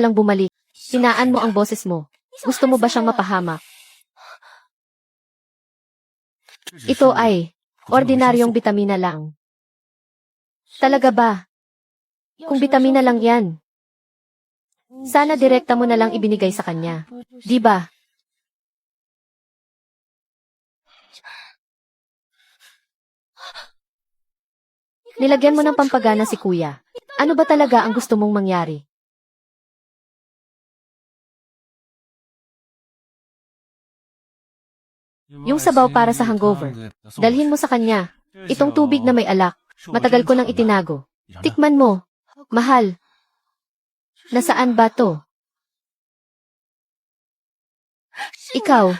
lang bumalik. Hinaan mo ang boses mo. Gusto mo ba siyang mapahamak? Ito ay ordinaryong bitamina lang. Talaga ba? Kung bitamina lang yan, sana direkta mo na lang ibinigay sa kanya. Di ba? Nilagyan mo ng pampagana si kuya. Ano ba talaga ang gusto mong mangyari? Yung sabaw para sa hangover. Dalhin mo sa kanya. Itong tubig na may alak. Matagal ko nang itinago. Tikman mo. Mahal. Nasaan ba to? Ikaw.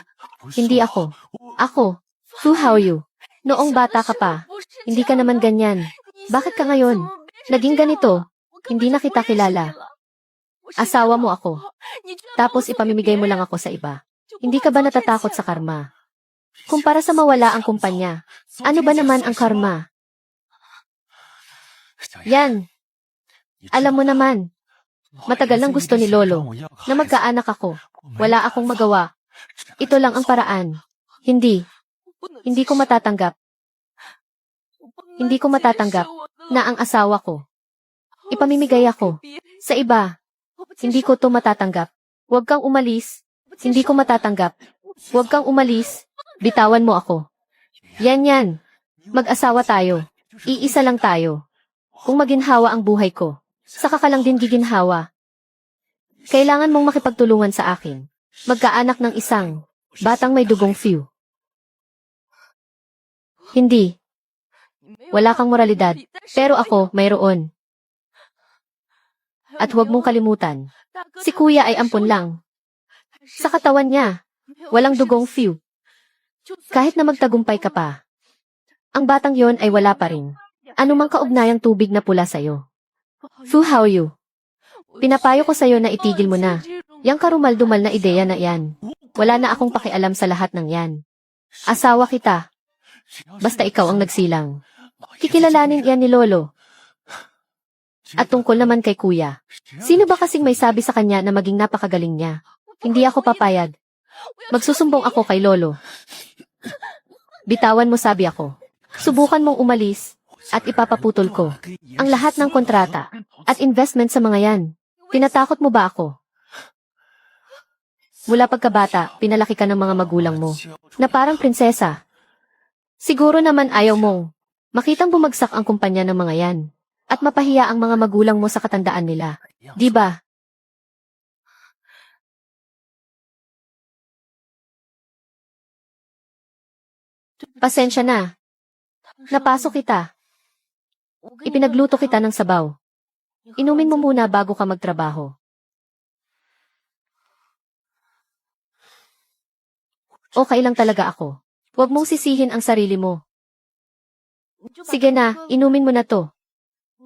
Hindi ako. Ako. Who how you? Noong bata ka pa. Hindi ka naman ganyan. Bakit ka ngayon? Naging ganito. Hindi na kita kilala. Asawa mo ako. Tapos ipamimigay mo lang ako sa iba. Hindi ka ba natatakot sa karma? Kumpara sa mawala ang kumpanya, ano ba naman ang karma? Yan. Alam mo naman, matagal nang gusto ni Lolo na magkaanak ako. Wala akong magawa. Ito lang ang paraan. Hindi. Hindi ko matatanggap. Hindi ko matatanggap na ang asawa ko. Ipamimigay ako sa iba. Hindi ko to matatanggap. Huwag kang umalis. Hindi ko matatanggap. Huwag kang umalis. Bitawan mo ako. Yan. Mag-asawa tayo. Iisa lang tayo. Kung maginhawa ang buhay ko, saka ka lang din giginhawa. Kailangan mong makipagtulungan sa akin. Magkaanak ng isang batang may dugong few. Hindi. Wala kang moralidad. Pero ako, mayroon. At huwag mong kalimutan. Si kuya ay ampon lang. Sa katawan niya, walang dugong few. Kahit na magtagumpay ka pa, ang batang yon ay wala pa rin. Ano mang kaugnayang tubig na pula sa'yo. Fu how you? Pinapayo ko sa'yo na itigil mo na. Yang karumal-dumal na ideya na yan. Wala na akong pakialam sa lahat ng yan. Asawa kita. Basta ikaw ang nagsilang. Kikilalanin yan ni Lolo. At tungkol naman kay kuya. Sino ba kasing may sabi sa kanya na maging napakagaling niya? Hindi ako papayag. Magsusumbong ako kay Lolo. Bitawan mo sabi ako. Subukan mong umalis at ipapaputol ko ang lahat ng kontrata at investment sa mga yan. Tinatakot mo ba ako? Mula pagkabata, pinalaki ka ng mga magulang mo na parang prinsesa. Siguro naman ayaw mong makitang bumagsak ang kumpanya ng mga yan at mapahiya ang mga magulang mo sa katandaan nila. Di ba? Pasensya na. Napasok kita. Ipinagluto kita ng sabaw. Inumin mo muna bago ka magtrabaho. Okay lang talaga ako. Huwag mong sisihin ang sarili mo. Sige na, inumin mo na to.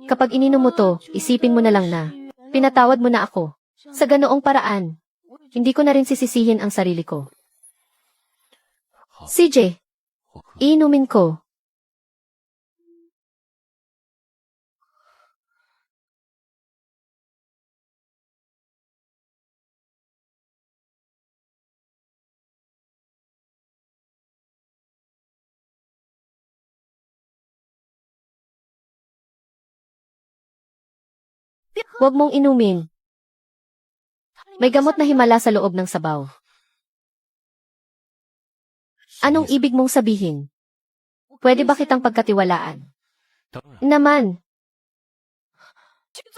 Kapag ininom mo to, isipin mo na lang na pinatawad mo na ako. Sa ganoong paraan, hindi ko na rin sisisihin ang sarili ko. CJ, inumin ko. Huwag mong inumin. May gamot na himala sa loob ng sabaw. Anong ibig mong sabihin? Pwede ba kitang pagkatiwalaan? Naman.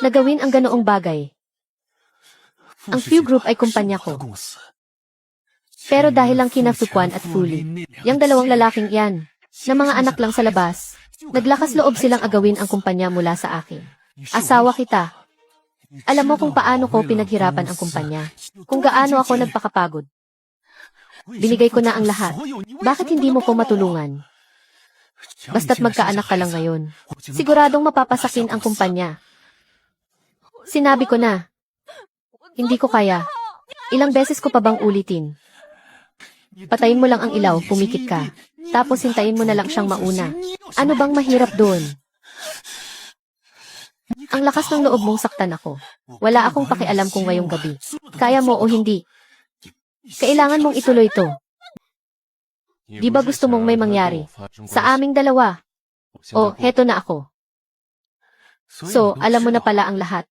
Nagawin ang ganoong bagay. Ang Few Group ay kumpanya ko. Pero dahil lang kina Fuquan at Fuli, yung dalawang lalaking yan, na mga anak lang sa labas, naglakas loob silang agawin ang kumpanya mula sa akin. Asawa kita. Alam mo kung paano ko pinaghirapan ang kumpanya, kung gaano ako nagpakapagod. Binigay ko na ang lahat. Bakit hindi mo ko matulungan? Basta't magkaanak ka lang ngayon. Siguradong mapapasakin ang kumpanya. Sinabi ko na. Hindi ko kaya. Ilang beses ko pa bang ulitin? Patayin mo lang ang ilaw, pumikit ka. Tapos hintayin mo na lang siyang mauna. Ano bang mahirap doon? Ang lakas ng loob mong saktan ako. Wala akong pakialam kung ngayong gabi. Kaya mo o hindi. Kailangan mong ituloy to. Di ba gusto mong may mangyari? Sa aming dalawa. O, heto na ako. So, alam mo na pala ang lahat.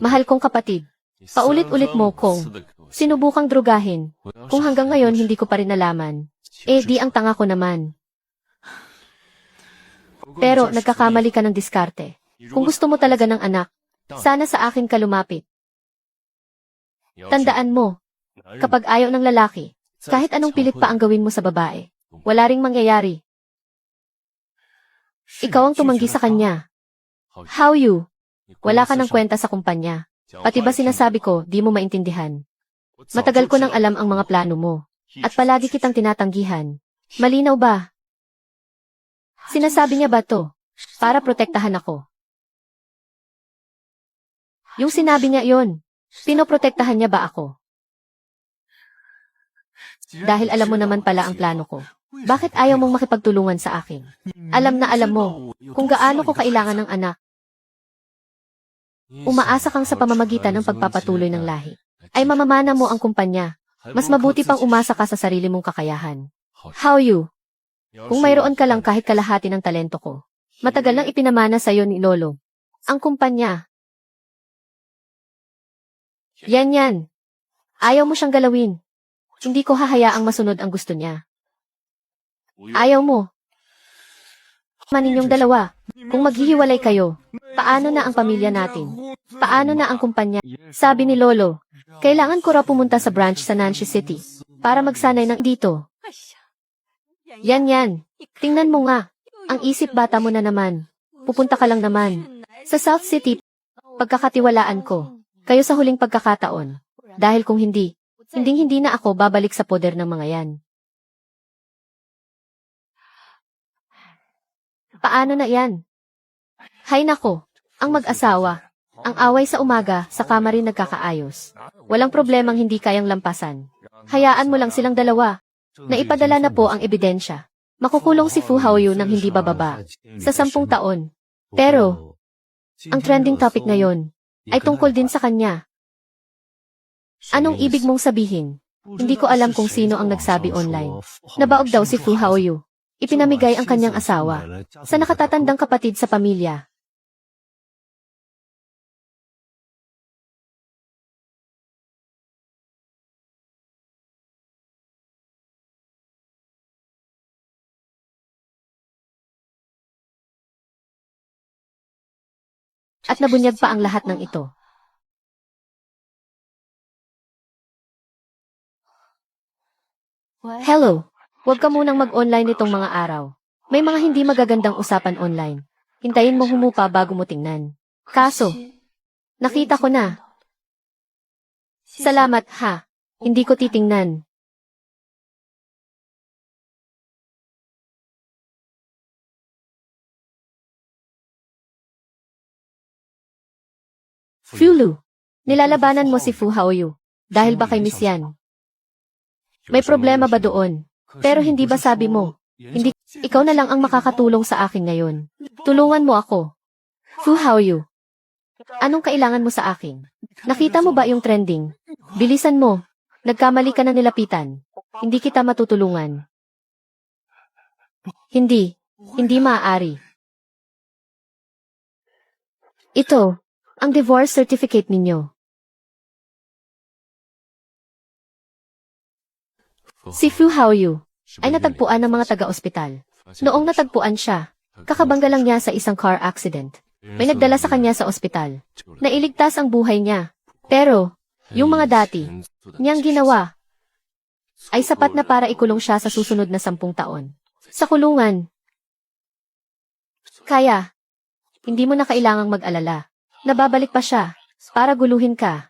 Mahal kong kapatid. Paulit-ulit mo kong sinubukang drugahin. Kung hanggang ngayon hindi ko pa rin nalaman. Eh, di ang tanga ko naman. Pero, nagkakamali ka ng diskarte. Kung gusto mo talaga ng anak, sana sa akin ka lumapit. Tandaan mo, kapag ayaw ng lalaki, kahit anong pilit pa ang gawin mo sa babae, wala ring mangyayari. Ikaw ang tumanggi sa kanya. How you? Wala ka ng kwenta sa kumpanya. Pati ba sinasabi ko, di mo maintindihan. Matagal ko nang alam ang mga plano mo. At palagi kitang tinatanggihan. Malinaw ba? Sinasabi niya ba to? Para protektahan ako. Yung sinabi niya yon, pinoprotektahan niya ba ako? Dahil alam mo naman pala ang plano ko. Bakit ayaw mong makipagtulungan sa akin? Alam na alam mo kung gaano ko kailangan ng anak. Umaasa kang sa pamamagitan ng pagpapatuloy ng lahi. Ay mamamana mo ang kumpanya. Mas mabuti pang umasa ka sa sarili mong kakayahan. How you? Kung mayroon ka lang kahit kalahati ng talento ko. Matagal nang ipinamana sa iyo ni Lolo. Ang kumpanya. Yan. Ayaw mo siyang galawin. Hindi ko hahayaang masunod ang gusto niya. Ayaw mo. Maninyong dalawa, kung maghihiwalay kayo, paano na ang pamilya natin? Paano na ang kumpanya? Sabi ni Lolo, kailangan ko raw pumunta sa branch sa Nancy City para magsanay ng dito. Yan. Tingnan mo nga. Ang isip bata mo na naman. Pupunta ka lang naman. Sa South City, pagkakatiwalaan ko. Kayo sa huling pagkakataon. Dahil kung hindi na ako babalik sa poder ng mga yan. Paano na yan? Hay nako, ang mag-asawa. Ang away sa umaga, sa kama rin nagkakaayos. Walang problemang hindi kayang lampasan. Hayaan mo lang silang dalawa. Naipadala na po ang ebidensya. Makukulong si Fu Haoyu ng hindi bababa. Sa 10 taon. Pero, ang trending topic ngayon ay tungkol din sa kanya. Anong ibig mong sabihin? Hindi ko alam kung sino ang nagsabi online. Nabaog daw si Fu Haoyu. Ipinamigay ang kanyang asawa sa nakatatandang kapatid sa pamilya. At nabunyag pa ang lahat ng ito. Hello! Huwag ka munang mag-online nitong mga araw. May mga hindi magagandang usapan online. Hintayin mo humupa bago mo tingnan. Kaso, nakita ko na. Salamat ha. Hindi ko titingnan. Fulu, nilalabanan mo si Fu Haoyu dahil ba kay Miss Yan? May problema ba doon? Pero hindi ba sabi mo, hindi, ikaw na lang ang makakatulong sa akin ngayon. Tulungan mo ako. Fu Haoyu, anong kailangan mo sa akin? Nakita mo ba yung trending? Bilisan mo. Nagkamali ka na nilapitan. Hindi kita matutulungan. Hindi maaari. Ito, ang divorce certificate ninyo. Si Fu Haoyu ay natagpuan ng mga taga-ospital. Noong natagpuan siya, kakabangga lang niya sa isang car accident. May nagdala sa kanya sa ospital. Nailigtas ang buhay niya. Pero, yung mga dati niyang ginawa ay sapat na para ikulong siya sa susunod na 10 taon. Sa kulungan. Kaya, hindi mo na kailangang mag-alala. Nababalik pa siya para guluhin ka.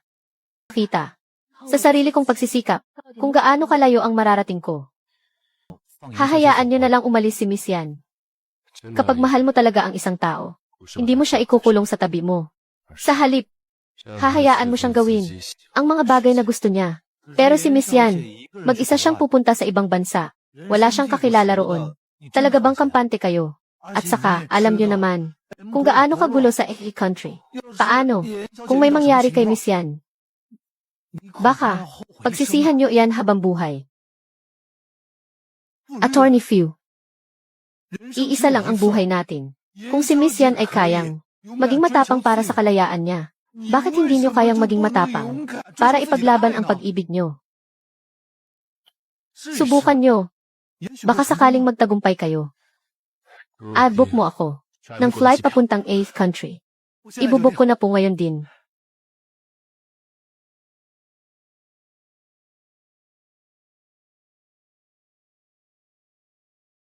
Kita sa sarili kong pagsisikap kung gaano kalayo ang mararating ko. Hahayaan niyo na lang umalis si Miss Yan. Kapag mahal mo talaga ang isang tao, hindi mo siya ikukulong sa tabi mo. Sa halip, hahayaan mo siyang gawin ang mga bagay na gusto niya. Pero si Miss Yan, mag-isa siyang pupunta sa ibang bansa. Wala siyang kakilala roon. Talaga bang kampante kayo? At saka, alam niyo naman, Kung gaano kagulo sa country. Paano? Kung may mangyari kay Miss Yan. Baka, pagsisihan nyo yan habang buhay. Attorney Few. Iisa lang ang buhay natin. Kung si Miss Yan ay kayang maging matapang para sa kalayaan niya, bakit hindi nyo kayang maging matapang para ipaglaban ang pag-ibig nyo? Subukan nyo. Baka sakaling magtagumpay kayo. Book mo ako ng flight papuntang 8th country. Ibubuk ko na po ngayon din.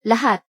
Lahat.